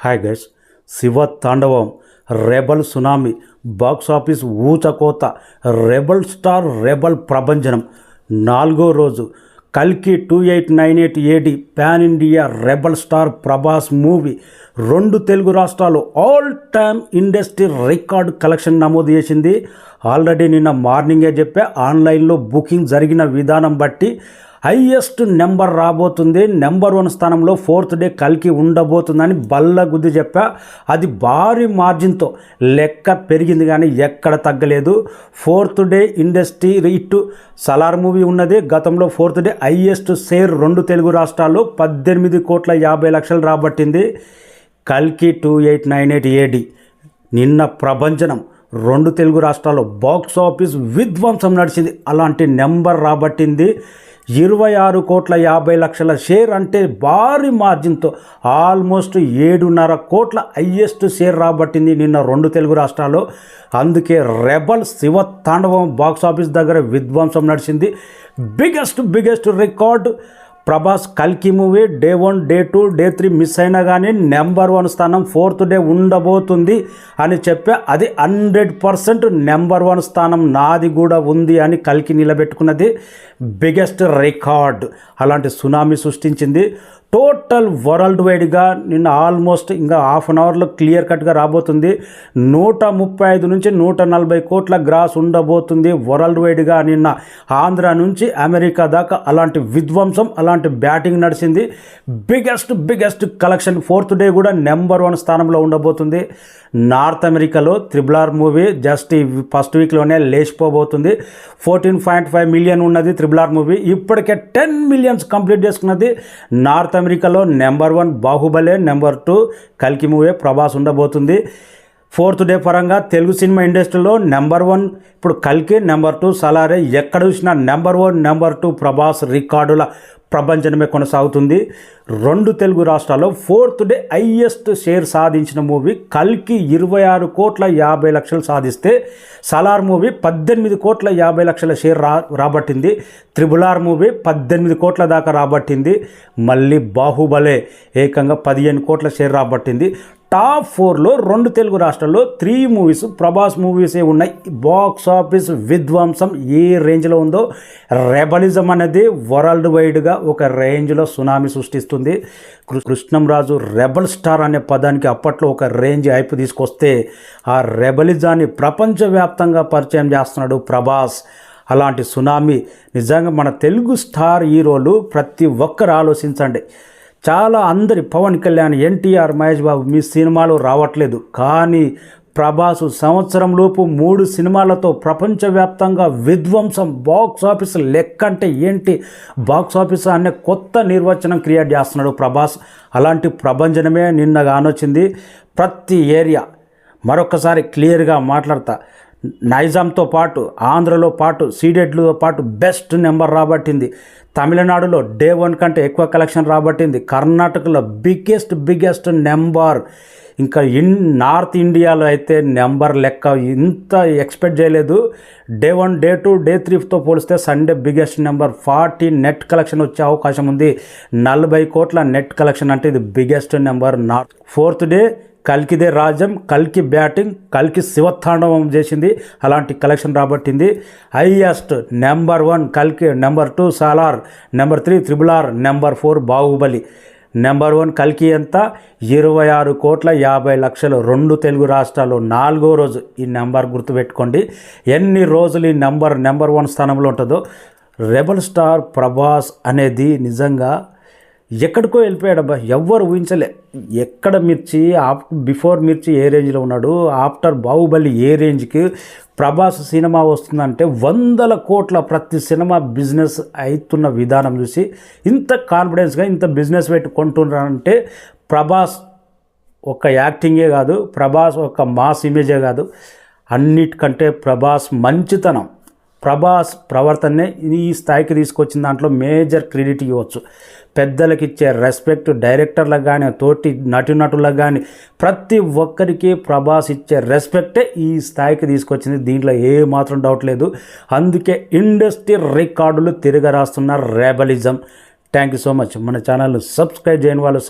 Hi guys, Shiva తాండవం, rebel tsunami, box office ఊచకోత, rebel star rebel ప్రభంజనం 4వ రోజు కల్కి 2898 AD pan India rebel star Prabhas movie 2 Telugu రాష్ట్రాలు all time industry record collection నమోదు చేసింది. ఆల్రెడీ నిన్న మార్నింగే చెప్పా, ఆన్లైన్లో బుకింగ్ జరిగిన విధానం బట్టి హైయెస్ట్ నెంబర్ రాబోతుంది. నెంబర్ 1 స్థానంలో 4th డే కల్కి ఉండబోతుందని బల్లగుద్ది చెప్పా. అది భారీ మార్జిన్తో లెక్క పెరిగింది కానీ ఎక్కడ తగ్గలేదు. 4th డే ఇండస్ట్రీ ఇటు సలార్ మూవీ ఉన్నది. గతంలో 4th day highest share 2 Telugu రాష్ట్రాల్లో 18,50,00,000 రాబట్టింది. కల్కి 2898 ఏడి నిన్న ప్రభంజనం 2 తెలుగు రాష్ట్రాల్లో బాక్స్ ఆఫీస్ విధ్వంసం నడిచింది. అలాంటి నెంబర్ రాబట్టింది. 26,50,00,000 షేర్ అంటే భారీ మార్జిన్తో ఆల్మోస్ట్ 7.5 కోట్ల హైయెస్ట్ షేర్ రాబట్టింది నిన్న 2 తెలుగు రాష్ట్రాల్లో. అందుకే రెబల్ శివ తాండవం బాక్స్ ఆఫీస్ దగ్గర విధ్వంసం నడిచింది. Biggest record. ప్రభాస్ కల్కి movie day 1 day 2 day 3 miss అయినా కానీ నెంబర్ 1 స్థానం 4th డే ఉండబోతుంది అని చెప్పే, అది 100% నెంబర్ 1 స్థానం నాది కూడా ఉంది అని కల్కి నిలబెట్టుకున్నది. Biggest record. అలాంటి సునామీ సృష్టించింది. టోటల్ వరల్డ్ వైడ్గా నిన్న ఆల్మోస్ట్ ఇంకా హాఫ్ అన్ అవర్లో క్లియర్ కట్గా రాబోతుంది. 135 నుంచి 140 కోట్ల గ్రాస్ ఉండబోతుంది వరల్డ్ వైడ్గా. నిన్న ఆంధ్ర నుంచి అమెరికా దాకా అలాంటి విధ్వంసం, అలాంటి బ్యాటింగ్ నడిచింది. Biggest collection. 4th డే కూడా నెంబర్ 1 స్థానంలో ఉండబోతుంది. నార్త్ అమెరికాలో RRR మూవీ జస్ట్ ఈ ఫస్ట్ వీక్లోనే లేచిపోబోతుంది. 14.5 మిలియన్ ఉన్నది RRR మూవీ. ఇప్పటికే 10 మిలియన్స్ కంప్లీట్ చేసుకున్నది. నార్త్ అమెరికాలో నెంబర్ 1 బాహుబలే, నెంబర్ 2 కల్కి మూవీ ప్రభాస్ ఉండబోతుంది. 4th డే పరంగా తెలుగు సినిమా ఇండస్ట్రీలో నెంబర్ 1 ఇప్పుడు కల్కి, నెంబర్ 2 సలారే. ఎక్కడ చూసినా నెంబర్ 1 నెంబర్ 2 ప్రభాస్ రికార్డుల ప్రభంజనమే కొనసాగుతుంది. 2 తెలుగు రాష్ట్రాల్లో 4th డే హైయెస్ట్ షేర్ సాధించిన మూవీ కల్కి 26,50,00,000 సాధిస్తే, సలార్ మూవీ 18,50,00,000 షేర్ రాబట్టింది. RRR మూవీ 18 కోట్ల దాకా రాబట్టింది. మళ్ళీ బాహుబలే ఏకంగా 15 కోట్ల షేర్ రాబట్టింది. టాప్ 4లో 2 తెలుగు రాష్ట్రాల్లో 3 మూవీస్ ప్రభాస్ మూవీసే ఉన్నాయి. బాక్స్ ఆఫీస్ విధ్వంసం ఏ రేంజ్లో ఉందో, రెబలిజం అనేది వరల్డ్ వైడ్గా ఒక రేంజ్లో సునామీ సృష్టిస్తుంది. కృష్ణంరాజు రెబల్ స్టార్ అనే పదానికి అప్పట్లో ఒక రేంజ్ హైప్ తీసుకొస్తే, ఆ రెబలిజాన్ని ప్రపంచవ్యాప్తంగా పరిచయం చేస్తున్నాడు ప్రభాస్. అలాంటి సునామీ నిజంగా మన తెలుగు స్టార్ హీరోలు ప్రతి ఒక్కరు ఆలోచించండి. చాలా అందరి పవన్ కళ్యాణ్, ఎన్టీఆర్, మహేష్ బాబు మీ సినిమాలు రావట్లేదు, కానీ ప్రభాస్ సంవత్సరంలోపు 3 సినిమాలతో ప్రపంచవ్యాప్తంగా విధ్వంసం. బాక్స్ ఆఫీస్ లెక్క అంటే ఏంటి, బాక్స్ ఆఫీస్ అనే కొత్త నిర్వచనం క్రియేట్ చేస్తున్నాడు ప్రభాస్. అలాంటి ప్రభంజనమే నిన్న కానొచ్చింది. ప్రతి ఏరియా మరొకసారి క్లియర్గా మాట్లాడతా. నైజాంతో పాటు, ఆంధ్రలో పాటు, సీడెడ్లతో పాటు బెస్ట్ నెంబర్ రాబట్టింది. తమిళనాడులో డే 1 కంటే ఎక్కువ కలెక్షన్ రాబట్టింది. కర్ణాటకలో బిగ్గెస్ట్ నెంబర్. ఇంకా నార్త్ ఇండియాలో అయితే నెంబర్ లెక్క ఇంత ఎక్స్పెక్ట్ చేయలేదు. డే 1 డే 2 డే 3తో పోలిస్తే Sunday biggest number 40 net collection వచ్చే అవకాశం ఉంది. 40 కోట్ల నెట్ కలెక్షన్ అంటే ఇది బిగ్గెస్ట్ నెంబర్. 4th డే కల్కిదే రాజ్యం, కల్కి బ్యాటింగ్, కల్కి శివతాండవం చేసింది. అలాంటి కలెక్షన్ రాబట్టింది. హైయెస్ట్ నెంబర్ 1 కల్కి, number 2 Salaar, number 3 RRR, number 4 Baahubali. Number 1 కల్కి ఎంత 26,50,00,000. 2 తెలుగు రాష్ట్రాల్లో 4వ రోజు. ఈ నెంబర్ గుర్తుపెట్టుకోండి. ఎన్ని రోజులు ఈ నెంబర్ 1 స్థానంలో ఉంటుందో. రెబల్ స్టార్ ప్రభాస్ అనేది నిజంగా ఎక్కడికో వెళ్ళిపోయాడబ్బా, ఎవ్వరు ఊహించలే. ఎక్కడ మిర్చి, బిఫోర్ మిర్చి ఏ రేంజ్లో ఉన్నాడు, ఆఫ్టర్ బాహుబలి ఏ రేంజ్కి ప్రభాస్ సినిమా వస్తుందంటే 100 కోట్ల ప్రతి సినిమా బిజినెస్ అవుతున్న విధానం చూసి ఇంత కాన్ఫిడెన్స్గా ఇంత బిజినెస్ పెట్టి కొంటున్నారంటే ప్రభాస్ ఒక యాక్టింగే కాదు, ప్రభాస్ ఒక మాస్ ఇమేజే కాదు, అన్నిటికంటే ప్రభాస్ మంచితనం, ప్రభాస్ ప్రవర్తనే ఈ స్థాయికి తీసుకొచ్చిన దాంట్లో మేజర్ క్రెడిట్ ఇవ్వచ్చు. పెద్దలకు ఇచ్చే రెస్పెక్ట్, డైరెక్టర్లకు కానీ, తోటి నటులకు కానీ ప్రతి ఒక్కరికి ప్రభాస్ ఇచ్చే రెస్పెక్టే ఈ స్థాయికి తీసుకొచ్చింది. దీంట్లో ఏ మాత్రం డౌట్ లేదు. అందుకే ఇండస్ట్రీ రికార్డులు తిరగరాస్తున్న rebelism. Thank you so much. మన ఛానల్ను సబ్స్క్రైబ్ చేయని వాళ్ళు